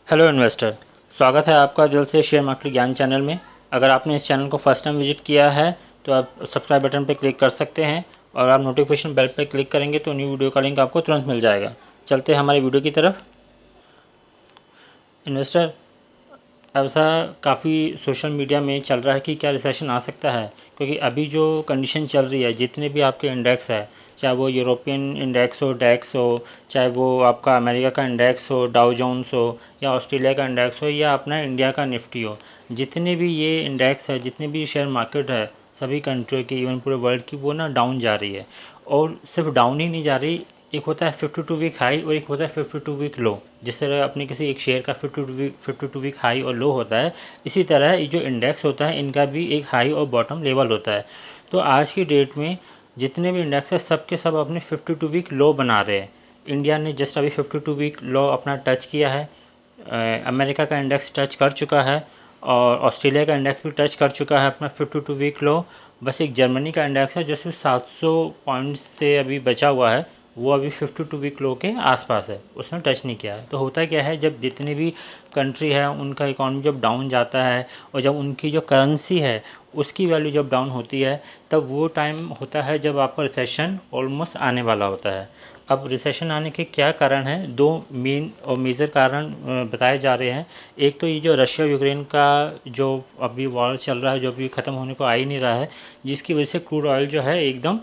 Hello investor. स्वागत है आपका दिल से शेयर मार्केट ज्ञान चैनल में। अगर आपने इस चैनल को फर्स्ट टाइम विजिट किया है तो आप सब्सक्राइब बटन पर क्लिक कर सकते हैं और आप नोटिफिकेशन बेल पर क्लिक करेंगे तो न्यू वीडियो का लिंक आपको तुरंत मिल जाएगा। चलते हैं हमारी वीडियो की तरफ। इन्वेस्टर, ऐसा काफ़ी सोशल मीडिया में चल रहा है कि क्या रिसेशन आ सकता है, क्योंकि अभी जो कंडीशन चल रही है, जितने भी आपके इंडेक्स है, चाहे वो यूरोपियन इंडेक्स हो, डैक्स हो, चाहे वो आपका अमेरिका का इंडेक्स हो, डाउ जोन्स हो, या ऑस्ट्रेलिया का इंडेक्स हो, या अपना इंडिया का निफ्टी हो, जितने भी ये इंडेक्स है, जितने भी शेयर मार्केट है सभी कंट्री की, इवन पूरे वर्ल्ड की, वो ना डाउन जा रही है। और सिर्फ डाउन ही नहीं जा रही, एक होता है 52 वीक हाई और एक होता है 52 वीक लो। जिस तरह अपने किसी एक शेयर का 52 वीक हाई और लो होता है, इसी तरह ये जो इंडेक्स होता है इनका भी एक हाई और बॉटम लेवल होता है। तो आज की डेट में जितने भी इंडेक्स है सब के सब अपने 52 वीक लो बना रहे हैं। इंडिया ने जस्ट अभी 52 वीक लो अपना टच किया है। अमेरिका का इंडेक्स टच कर चुका है और ऑस्ट्रेलिया का इंडेक्स भी टच कर चुका है अपना 52 वीक लो। बस एक जर्मनी का इंडेक्स है जो सिर्फ 700 पॉइंट्स से अभी बचा हुआ है, वो अभी 52 वीक लो के आसपास है, उसने टच नहीं किया है। तो होता क्या है, जब जितनी भी कंट्री है उनका इकॉनमी जब डाउन जाता है और जब उनकी जो करेंसी है उसकी वैल्यू जब डाउन होती है, तब वो टाइम होता है जब आपका रिसेशन ऑलमोस्ट आने वाला होता है। अब रिसेशन आने के क्या कारण हैं? दो मेन और मेजर कारण बताए जा रहे हैं। एक तो ये जो रशिया यूक्रेन का जो अभी वॉर चल रहा है, जो अभी ख़त्म होने को आ ही नहीं रहा है, जिसकी वजह से क्रूड ऑयल जो है एकदम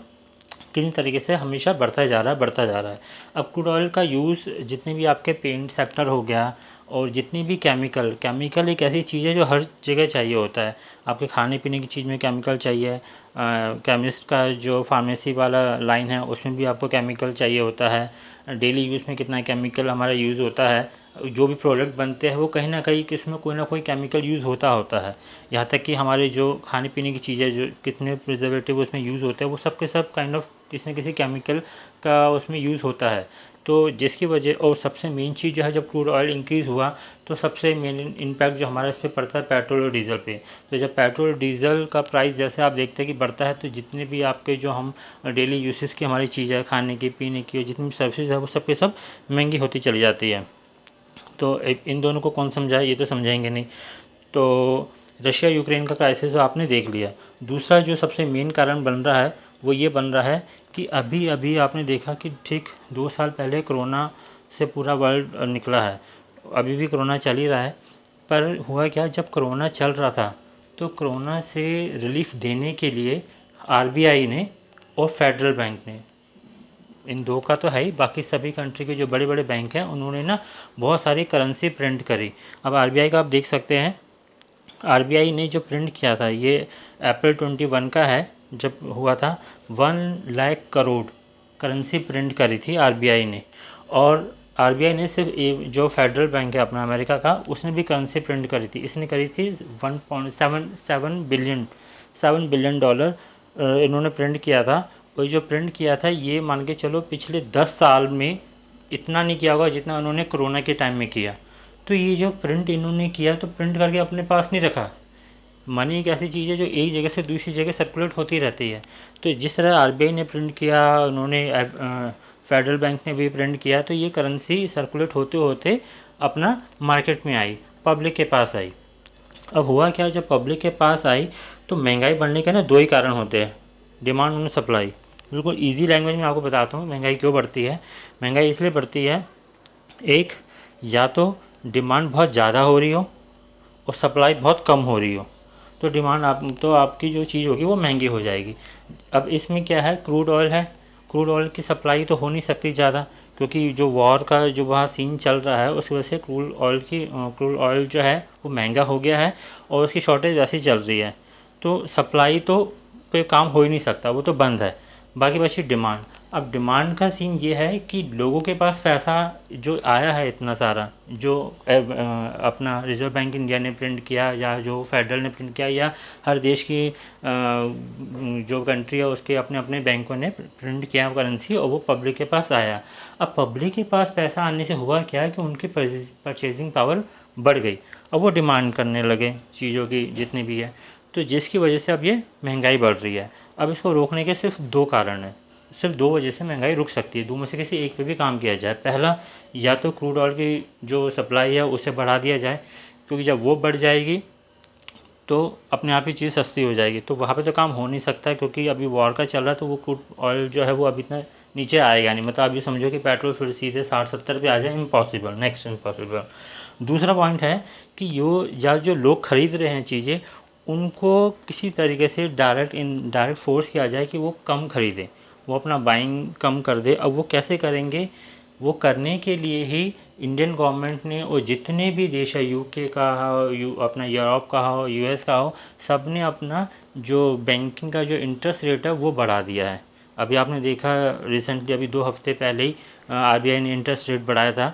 किसी तरीके से हमेशा बढ़ता जा रहा है, बढ़ता जा रहा है। अब क्रूड ऑयल का यूज़ जितने भी आपके पेंट सेक्टर हो गया और जितनी भी केमिकल एक ऐसी चीज़ है जो हर जगह चाहिए होता है। आपके खाने पीने की चीज़ में केमिकल चाहिए, केमिस्ट का जो फार्मेसी वाला लाइन है उसमें भी आपको केमिकल चाहिए होता है। डेली यूज़ में कितना केमिकल हमारा यूज़ होता है, जो भी प्रोडक्ट बनते हैं वो कहीं ना कहीं किसमें कोई ना कोई केमिकल यूज़ होता होता है। यहाँ तक कि हमारे जो खाने पीने की चीज़ें जो कितने प्रिजर्वेटिव उसमें यूज़ होते हैं, वो सब के सब काइंड ऑफ किसी न किसी केमिकल का उसमें यूज़ होता है। तो जिसकी वजह, और सबसे मेन चीज़ जो है, जब क्रूड ऑयल इंक्रीज़ हुआ तो सबसे मेन इम्पैक्ट जो हमारा इस पर पड़ता है पेट्रोल और डीजल पे। तो जब पेट्रोल डीजल का प्राइस जैसे आप देखते हैं कि बढ़ता है, तो जितने भी आपके जो हम डेली यूसेस की हमारी चीज़ है, खाने की पीने की, और जितनी भी सर्विसेज है वो सब के सब महंगी होती चली जाती है। तो इन दोनों को कौन समझाए, ये तो समझाएंगे नहीं। तो रशिया यूक्रेन का क्राइसिस आपने देख लिया। दूसरा जो सबसे मेन कारण बन रहा है वो ये बन रहा है कि अभी अभी आपने देखा कि ठीक 2 साल पहले कोरोना से पूरा वर्ल्ड निकला है। अभी भी कोरोना चल ही रहा है। पर हुआ क्या, जब कोरोना चल रहा था तो कोरोना से रिलीफ देने के लिए आरबीआई ने और फेडरल बैंक ने, इन दो का तो है ही, बाकी सभी कंट्री के जो बड़े बड़े बैंक हैं उन्होंने ना बहुत सारी करेंसी प्रिंट करी। अब आरबीआई का आप देख सकते हैं, आरबीआई ने जो प्रिंट किया था ये अप्रैल 21 का है, जब हुआ था 1 लाख करोड़ करेंसी प्रिंट करी थी आरबीआई ने। और आरबीआई ने सिर्फ जो फेडरल बैंक है अपना अमेरिका का, उसने भी करेंसी प्रिंट करी थी। इसने करी थी 1.77 बिलियन डॉलर इन्होंने प्रिंट किया था। और जो प्रिंट किया था ये मान के चलो पिछले 10 साल में इतना नहीं किया होगा जितना उन्होंने कोरोना के टाइम में किया। तो ये जो प्रिंट इन्होंने किया, तो प्रिंट करके अपने पास नहीं रखा। मनी एक ऐसी चीज़ है जो एक जगह से दूसरी जगह सर्कुलेट होती रहती है। तो जिस तरह आरबीआई ने प्रिंट किया, उन्होंने फेडरल बैंक ने भी प्रिंट किया, तो ये करेंसी सर्कुलेट होते होते अपना मार्केट में आई, पब्लिक के पास आई। अब हुआ क्या, जब पब्लिक के पास आई तो महंगाई बढ़ने के ना दो ही कारण होते हैं, डिमांड और सप्लाई। बिल्कुल ईजी लैंग्वेज में आपको बताता हूँ महंगाई क्यों बढ़ती है। महंगाई इसलिए बढ़ती है, एक, या तो डिमांड बहुत ज़्यादा हो रही हो और सप्लाई बहुत कम हो रही हो, तो डिमांड आप तो आपकी जो चीज़ होगी वो महंगी हो जाएगी। अब इसमें क्या है, क्रूड ऑयल है, क्रूड ऑयल की सप्लाई तो हो नहीं सकती ज़्यादा, क्योंकि जो वॉर का जो वहाँ सीन चल रहा है उसकी वजह से क्रूड ऑयल जो है वो महंगा हो गया है और उसकी शॉर्टेज वैसे ही चल रही है। तो सप्लाई तो पे काम हो ही नहीं सकता, वो तो बंद है। बाकी बची डिमांड। अब डिमांड का सीन ये है कि लोगों के पास पैसा जो आया है इतना सारा, जो अपना रिजर्व बैंक इंडिया ने प्रिंट किया या जो फेडरल ने प्रिंट किया, या हर देश की जो कंट्री है उसके अपने अपने बैंकों ने प्रिंट किया करेंसी और वो पब्लिक के पास आया। अब पब्लिक के पास पैसा आने से हुआ क्या कि उनकी परचेजिंग पावर बढ़ गई। अब वो डिमांड करने लगे चीज़ों की जितनी भी है, तो जिसकी वजह से अब ये महंगाई बढ़ रही है। अब इसको रोकने के सिर्फ दो कारण हैं। सिर्फ दो वजह से महंगाई रुक सकती है, दो में से किसी एक पे भी काम किया जाए। पहला, या तो क्रूड ऑयल की जो सप्लाई है उसे बढ़ा दिया जाए, क्योंकि जब वो बढ़ जाएगी तो अपने आप ही चीज़ सस्ती हो जाएगी। तो वहाँ पे तो काम हो नहीं सकता, क्योंकि अभी वॉर का चल रहा है, तो वो क्रूड ऑयल जो है वो अभी इतना नीचे आएगा नहीं। मतलब आप ये समझो कि पेट्रोल फिर सीधे 60-70 पे आ जाए, इम्पॉसिबल, नेक्स्ट इम्पॉसिबल। दूसरा पॉइंट है कि या जो लोग खरीद रहे हैं चीज़ें, उनको किसी तरीके से डायरेक्ट फोर्स किया जाए कि वो कम खरीदें, वो अपना बाइंग कम कर दे। अब वो कैसे करेंगे? वो करने के लिए ही इंडियन गवर्नमेंट ने, और जितने भी देश है, यूके का हो, अपना यूरोप का हो, यूएस का हो, सब ने अपना जो बैंकिंग का जो इंटरेस्ट रेट है वो बढ़ा दिया है। अभी आपने देखा रिसेंटली, अभी 2 हफ्ते पहले ही आरबीआई ने इंटरेस्ट रेट बढ़ाया था।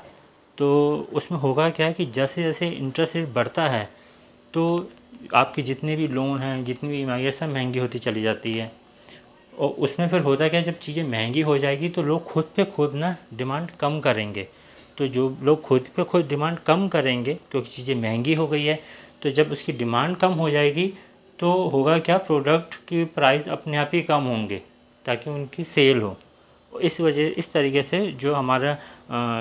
तो उसमें होगा क्या कि जैसे जैसे इंटरेस्ट रेट बढ़ता है तो आपके जितने भी लोन हैं, जितनी भी ईएमआई सब महंगी होती चली जाती है। और उसमें फिर होता क्या, जब चीज़ें महंगी हो जाएगी तो लोग खुद पे खुद ना डिमांड कम करेंगे। तो जो लोग खुद पे खुद डिमांड कम करेंगे, क्योंकि चीज़ें महंगी हो गई है, तो जब उसकी डिमांड कम हो जाएगी तो होगा क्या, प्रोडक्ट की प्राइस अपने आप ही कम होंगे ताकि उनकी सेल हो। इस तरीके से जो हमारा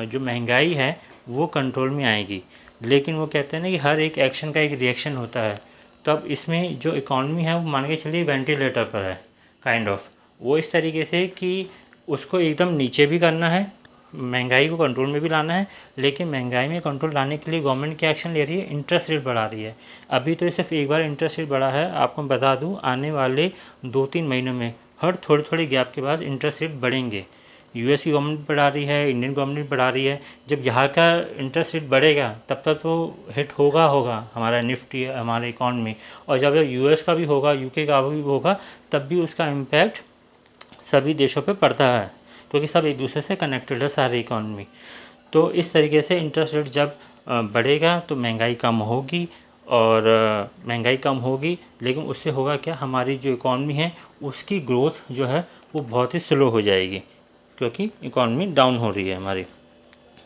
जो महंगाई है वो कंट्रोल में आएगी। लेकिन वो कहते हैं ना कि हर एक एक्शन का एक रिएक्शन होता है। तो अब इसमें जो इकॉनमी है वो मान के चलिए वेंटिलेटर पर है, काइंड ऑफ। वो इस तरीके से कि उसको एकदम नीचे भी करना है, महंगाई को कंट्रोल में भी लाना है। लेकिन महंगाई में कंट्रोल लाने के लिए गवर्नमेंट क्या एक्शन ले रही है? इंटरेस्ट रेट बढ़ा रही है। अभी तो सिर्फ एक बार इंटरेस्ट रेट बढ़ा है, आपको बता दूं आने वाले 2-3 महीनों में हर थोड़े थोड़े गैप के बाद इंटरेस्ट रेट बढ़ेंगे। यूएस की गवर्नमेंट बढ़ा रही है, इंडियन गवर्नमेंट बढ़ा रही है। जब यहाँ का इंटरेस्ट रेट बढ़ेगा तब तक तो हिट होगा हमारा निफ्टी, हमारे इकॉनमी। और जब यूएस का भी होगा, यूके का भी होगा, तब भी उसका इम्पैक्ट सभी देशों पे पड़ता है, क्योंकि सब एक दूसरे से कनेक्टेड है सारी इकॉनमी। तो इस तरीके से इंटरेस्ट रेट जब बढ़ेगा तो महंगाई कम होगी, और महंगाई कम होगी, लेकिन उससे होगा क्या, हमारी जो इकॉनमी है उसकी ग्रोथ जो है वो बहुत ही स्लो हो जाएगी, क्योंकि इकॉनमी डाउन हो रही है हमारी।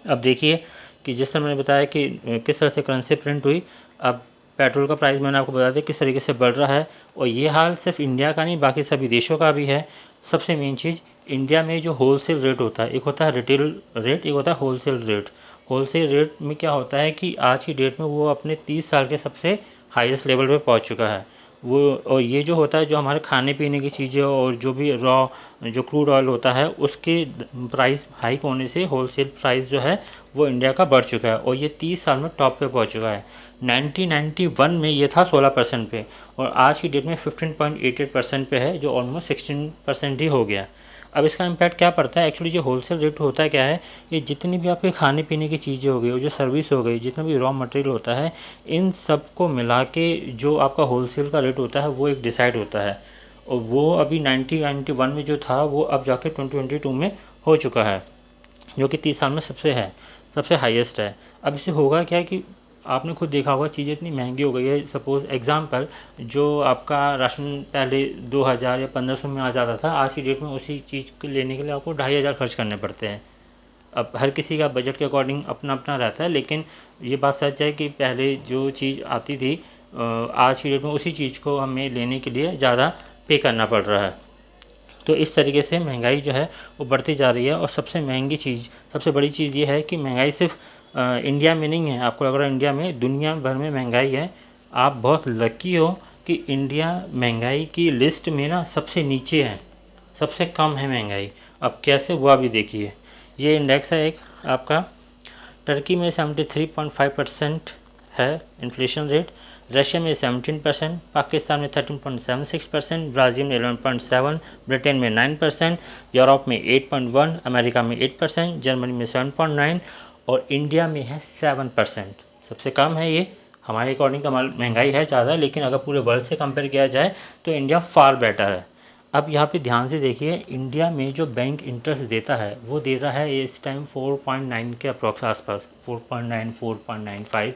अब देखिए कि जिस तरह मैंने बताया कि किस तरह से करेंसी प्रिंट हुई। अब पेट्रोल का प्राइस मैंने आपको बता दिया किस तरीके से बढ़ रहा है, और ये हाल सिर्फ इंडिया का नहीं बाकी सभी देशों का भी है। सबसे मेन चीज़, इंडिया में जो होलसेल रेट होता है, एक होता है रिटेल रेट, एक होता है होलसेल रेट। होलसेल रेट में क्या होता है कि आज की डेट में वो अपने 30 साल के सबसे हाईएस्ट लेवल पे पहुंच चुका है वो। और ये जो होता है, जो हमारे खाने पीने की चीज़ें और जो भी रॉ जो क्रूड ऑयल होता है उसके प्राइस हाइक होने से होलसेल प्राइस जो है वो इंडिया का बढ़ चुका है, और ये 30 साल में टॉप पे पहुंच चुका है। 1991 में ये था 16% पे, और आज की डेट में 15.88% पे है, जो ऑलमोस्ट 16% ही हो गया। अब इसका इम्पैक्ट क्या पड़ता है? एक्चुअली जो होलसेल रेट होता है क्या है, ये जितनी भी आपके खाने पीने की चीज़ें हो गई और जो सर्विस हो गई, जितना भी रॉ मटेरियल होता है, इन सब को मिला के जो आपका होलसेल का रेट होता है वो एक डिसाइड होता है। और वो अभी 1991 में जो था वो अब जाके 2022 में हो चुका है, जो कि 30 साल में सबसे हाईएस्ट है। अब इससे होगा क्या कि आपने खुद देखा होगा चीज़ें इतनी महंगी हो गई है। सपोज एग्जांपल, जो आपका राशन पहले 2000 या 1500 में आ जाता था, आज की डेट में उसी चीज़ को लेने के लिए आपको 2500 खर्च करने पड़ते हैं। अब हर किसी का बजट के अकॉर्डिंग अपना अपना रहता है, लेकिन ये बात सच है कि पहले जो चीज़ आती थी, आज की डेट में उसी चीज़ को हमें लेने के लिए ज़्यादा पे करना पड़ रहा है। तो इस तरीके से महंगाई जो है वो बढ़ती जा रही है। और सबसे बड़ी चीज़ ये है कि महंगाई सिर्फ इंडिया में नहीं है। आपको लग रहा है इंडिया में, दुनिया भर में महंगाई है। आप बहुत लकी हो कि इंडिया महंगाई की लिस्ट में ना सबसे नीचे है, सबसे कम है महंगाई। अब कैसे हुआ भी देखिए, ये इंडेक्स है एक आपका। टर्की में 73.5% है इन्फ्लेशन रेट, रशिया में 17%, पाकिस्तान में 13.76%, ब्राज़ील में 11.7%, ब्रिटेन में 9%, यूरोप में 8.1%, अमेरिका में 8%, जर्मनी में 7.9% और इंडिया में है 7%। सबसे कम है ये। हमारे अकॉर्डिंग तो महंगाई है ज़्यादा, लेकिन अगर पूरे वर्ल्ड से कंपेयर किया जाए तो इंडिया फार बेटर है। अब यहाँ पे ध्यान से देखिए, इंडिया में जो बैंक इंटरेस्ट देता है वो दे रहा है इस टाइम 4.9 के अप्रॉक्स आसपास, 4.9 4.95,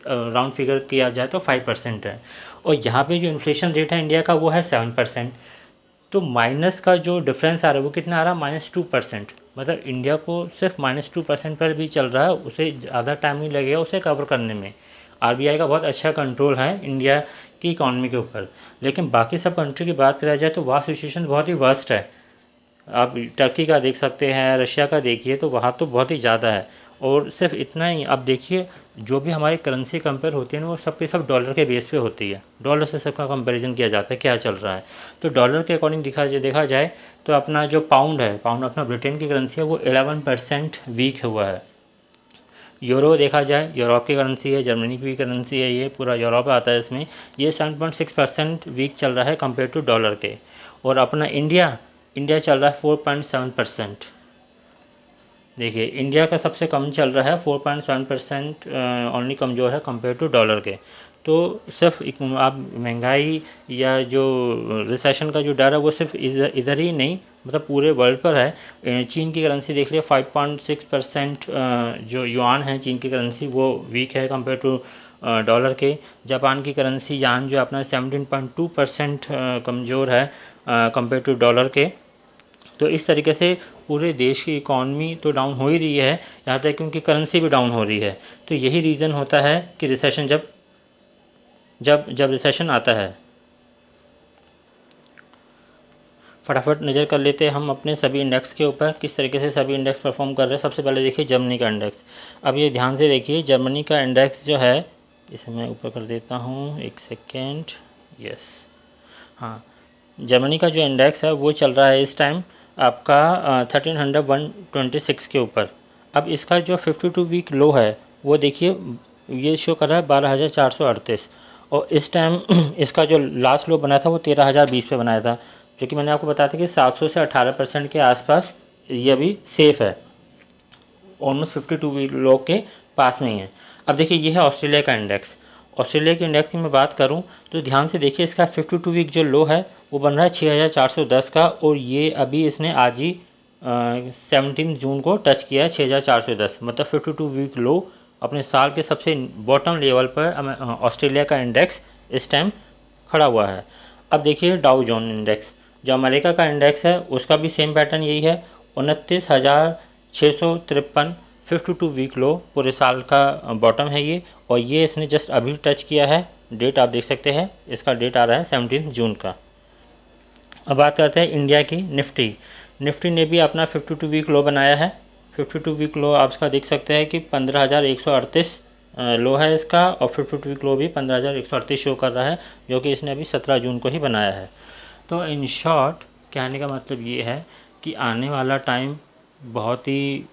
राउंड फिगर किया जाए तो 5% है। और यहाँ पे जो इन्फ्लेशन रेट है इंडिया का वो है 7%। तो माइनस का जो डिफरेंस आ रहा है वो कितना आ रहा है? -2%। मतलब इंडिया को सिर्फ -2% पर भी चल रहा है, उसे ज़्यादा टाइम नहीं लगेगा उसे कवर करने में। आरबीआई का बहुत अच्छा कंट्रोल है इंडिया की इकॉनमी के ऊपर। लेकिन बाकी सब कंट्री की बात करा जाए तो वहाँ सिचुएशन बहुत ही वर्स्ट है। आप टर्की का देख सकते हैं, रशिया का देखिए, तो वहाँ तो बहुत ही ज़्यादा है। और सिर्फ इतना ही, आप देखिए जो भी हमारी करेंसी कंपेयर होती है ना, वो सब के सब डॉलर के बेस पे होती है। डॉलर से सबका कंपैरिजन किया जाता है क्या चल रहा है। तो डॉलर के अकॉर्डिंग देखा जाए तो अपना जो पाउंड है, पाउंड अपना ब्रिटेन की करेंसी है, वो 11% वीक हुआ है। यूरो देखा जाए, यूरोप की करेंसी है, जर्मनी की भी करेंसी है, ये पूरा यूरोप आता है इसमें, ये 7.6% वीक चल रहा है कंपेयर टू डॉलर के। और अपना इंडिया, इंडिया चल रहा है 4.7%। देखिए इंडिया का सबसे कम चल रहा है, 4.7% ओनली कमज़ोर है कंपेयर टू डॉलर के। तो सिर्फ आप महंगाई या जो रिसेशन का जो डर है वो सिर्फ इधर ही नहीं, मतलब पूरे वर्ल्ड पर है। चीन की करेंसी देख लिया, 5.6% जो युआन है चीन की करेंसी, वो वीक है कंपेयर टू डॉलर के। जापान की करेंसी यान जो अपना 17.2% कमज़ोर है कंपेयर टू डॉलर के। तो इस तरीके से पूरे देश की इकॉनमी तो डाउन हो ही रही है, यहाँ तक कि उनकी करेंसी भी डाउन हो रही है। तो यही रीज़न होता है कि रिसेशन जब जब जब रिसेशन आता है। फटाफट नज़र कर लेते हैं हम अपने सभी इंडेक्स के ऊपर, किस तरीके से सभी इंडेक्स परफॉर्म कर रहे हैं। सबसे पहले देखिए जर्मनी का इंडेक्स। अब ये ध्यान से देखिए, जर्मनी का इंडेक्स जो है, इसे मैं ऊपर कर देता हूँ, एक सेकेंड, यस, हाँ, जर्मनी का जो इंडेक्स है वो चल रहा है इस टाइम आपका 1300 126 के ऊपर। अब इसका जो 52 वीक लो है वो देखिए, ये शो कर रहा है 12,438। और इस टाइम इसका जो लास्ट लो बना था वो 13,020 पे बनाया था, जो कि मैंने आपको बताया था कि 700 से 18% के आसपास ये अभी सेफ है, ऑलमोस्ट 52 वीक लो के पास में ही है। अब देखिए ये है ऑस्ट्रेलिया का इंडेक्स। ऑस्ट्रेलिया के इंडेक्स की मैं बात करूं तो ध्यान से देखिए, इसका 52 वीक जो लो है वो बन रहा है 6,410 का, और ये अभी इसने आज ही 17 जून को टच किया है 6,410, मतलब 52 वीक लो अपने साल के सबसे बॉटम लेवल पर ऑस्ट्रेलिया का इंडेक्स इस टाइम खड़ा हुआ है। अब देखिए डाउ जोन इंडेक्स, जो अमेरिका का इंडेक्स है उसका भी सेम पैटर्न यही है, 29,653, 52 वीक लो, पूरे साल का बॉटम है ये। और ये इसने जस्ट अभी टच किया है, डेट आप देख सकते हैं, इसका डेट आ रहा है 17 जून का। अब बात करते हैं इंडिया की निफ्टी। निफ्टी ने भी अपना 52 वीक लो बनाया है। 52 वीक लो आप इसका देख सकते हैं कि 15,138 लो है इसका, और 52 वीक लो भी 15,138 शो कर रहा है, जो कि इसने अभी 17 जून को ही बनाया है। तो इन शॉर्ट कहने का मतलब ये है कि आने वाला टाइम बहुत ही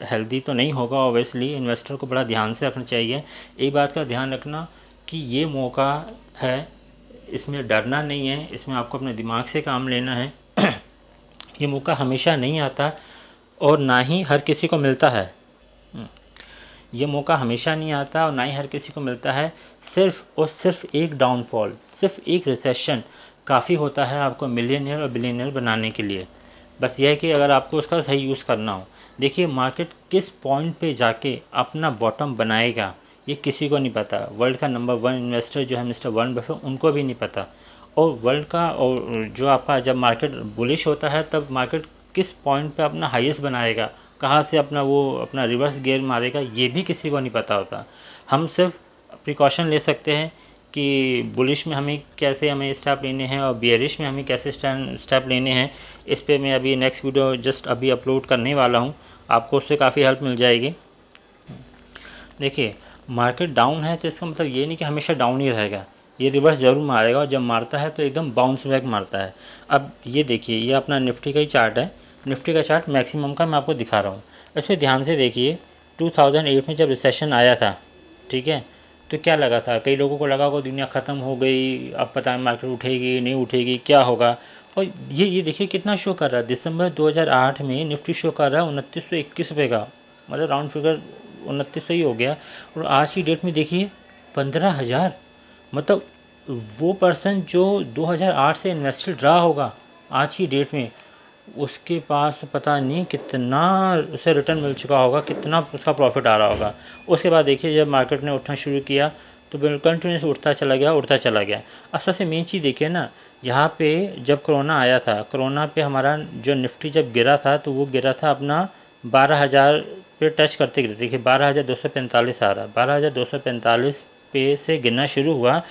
हेल्दी तो नहीं होगा। ऑब्वियसली इन्वेस्टर को बड़ा ध्यान से रखना चाहिए। एक बात का ध्यान रखना कि ये मौका है, इसमें डरना नहीं है, इसमें आपको अपने दिमाग से काम लेना है। ये मौका हमेशा नहीं आता और ना ही हर किसी को मिलता है। ये मौका हमेशा नहीं आता और ना ही हर किसी को मिलता है। सिर्फ और सिर्फ एक डाउनफॉल, सिर्फ एक रिसेशन काफ़ी होता है आपको मिलियनियर और बिलियनियर बनाने के लिए। बस यह है कि अगर आपको उसका सही यूज़ करना हो। देखिए मार्केट किस पॉइंट पे जाके अपना बॉटम बनाएगा ये किसी को नहीं पता। वर्ल्ड का नंबर 1 इन्वेस्टर जो है मिस्टर वॉरेन बफेट, उनको भी नहीं पता। और वर्ल्ड का, और जो आपका जब मार्केट बुलिश होता है तब मार्केट किस पॉइंट पे अपना हाईएस्ट बनाएगा, कहाँ से अपना रिवर्स गियर मारेगा, ये भी किसी को नहीं पता होता। हम सिर्फ प्रिकॉशन ले सकते हैं कि बुलिश में हमें स्टेप लेने हैं और बियरिश में हमें कैसे स्टेप लेने हैं। इस पे मैं अभी नेक्स्ट वीडियो जस्ट अभी अपलोड करने वाला हूँ, आपको उससे काफ़ी हेल्प मिल जाएगी। देखिए मार्केट डाउन है तो इसका मतलब ये नहीं कि हमेशा डाउन ही रहेगा, ये रिवर्स ज़रूर मारेगा, और जब मारता है तो एकदम बाउंस बैक मारता है। अब ये देखिए, ये अपना निफ्टी का ही चार्ट है। निफ्टी का चार्ट मैक्सिमम का मैं आपको दिखा रहा हूँ। इसमें ध्यान से देखिए, 2008 में जब रिसेशन आया था, ठीक है, तो क्या लगा था, कई लोगों को लगा होगा दुनिया ख़त्म हो गई, अब पता है मार्केट उठेगी नहीं उठेगी क्या होगा। और ये देखिए कितना शो कर रहा है, दिसंबर 2008 में निफ्टी शो कर रहा है 2921 रुपये का, मतलब राउंड फिगर 2900 ही हो गया। और आज की डेट में देखिए 15,000, मतलब वो पर्सन जो 2008 से इन्वेस्टेड रहा होगा आज की डेट में, उसके पास पता नहीं कितना उसे रिटर्न मिल चुका होगा, कितना उसका प्रॉफिट आ रहा होगा। उसके बाद देखिए जब मार्केट ने उठना शुरू किया तो कंटिन्यूस उठता चला गया। अब सबसे मेन चीज़ देखिए ना, यहाँ पे जब कोरोना आया था, कोरोना पे हमारा जो निफ्टी जब गिरा था तो वो गिरा था अपना 12,000 पे टच करते गिरे। देखिए 12,245 आ रहा, 12,245 पे से गिरना शुरू हुआ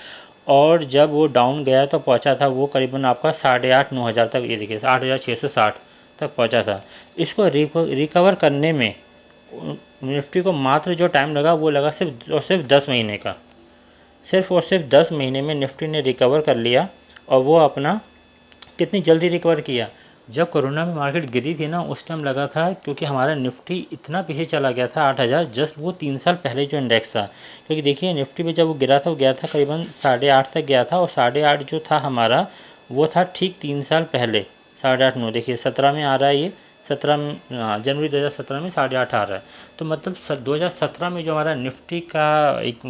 और जब वो डाउन गया तो पहुंचा था वो करीबन आपका 8,500-9,000 तक, ये देखिए 8,660 तक पहुंचा था। इसको रिकवर करने में निफ्टी को मात्र जो टाइम लगा वो लगा सिर्फ और सिर्फ 10 महीने का। सिर्फ और सिर्फ 10 महीने में निफ्टी ने रिकवर कर लिया। और वो अपना कितनी जल्दी रिकवर किया, जब कोरोना में मार्केट गिरी थी ना उस टाइम लगा था, क्योंकि हमारा निफ्टी इतना पीछे चला गया था 8,000, जस्ट वो 3 साल पहले जो इंडेक्स था। क्योंकि देखिए निफ्टी पे जब वो गिरा था वो गया था करीबन 8.5 तक गया था, और 8.5 जो था हमारा वो था ठीक 3 साल पहले। 8.5 9 देखिए 17 में आ रहा है, ये 17 में, जनवरी 2017 में 8.5 आ रहा है। तो मतलब 2017 में जो हमारा निफ्टी का एक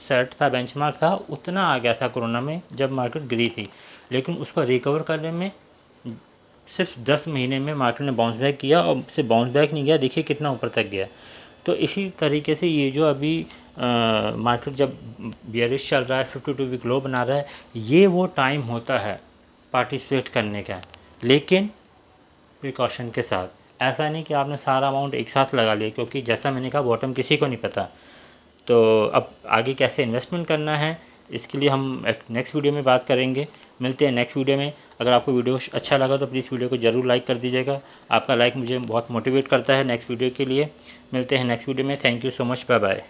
सेट था, बेंचमार्क था, उतना आ गया था कोरोना में जब मार्केट गिरी थी। लेकिन उसको रिकवर करने में सिर्फ 10 महीने में मार्केट ने बाउंस बैक किया, और सिर्फ बाउंस बैक नहीं गया, देखिए कितना ऊपर तक गया। तो इसी तरीके से ये जो अभी मार्केट जब बियरिश चल रहा है, 52 वीक लो बना रहा है, ये वो टाइम होता है पार्टिसिपेट करने का, लेकिन प्रिकॉशन के साथ। ऐसा नहीं कि आपने सारा अमाउंट एक साथ लगा लिया, क्योंकि जैसा मैंने कहा बॉटम किसी को नहीं पता। तो अब आगे कैसे इन्वेस्टमेंट करना है इसके लिए हम एक नेक्स्ट वीडियो में बात करेंगे। मिलते हैं नेक्स्ट वीडियो में। अगर आपको वीडियो अच्छा लगा तो प्लीज़ वीडियो को ज़रूर लाइक कर दीजिएगा। आपका लाइक मुझे बहुत मोटिवेट करता है नेक्स्ट वीडियो के लिए। मिलते हैं नेक्स्ट वीडियो में। Thank you so much, bye bye.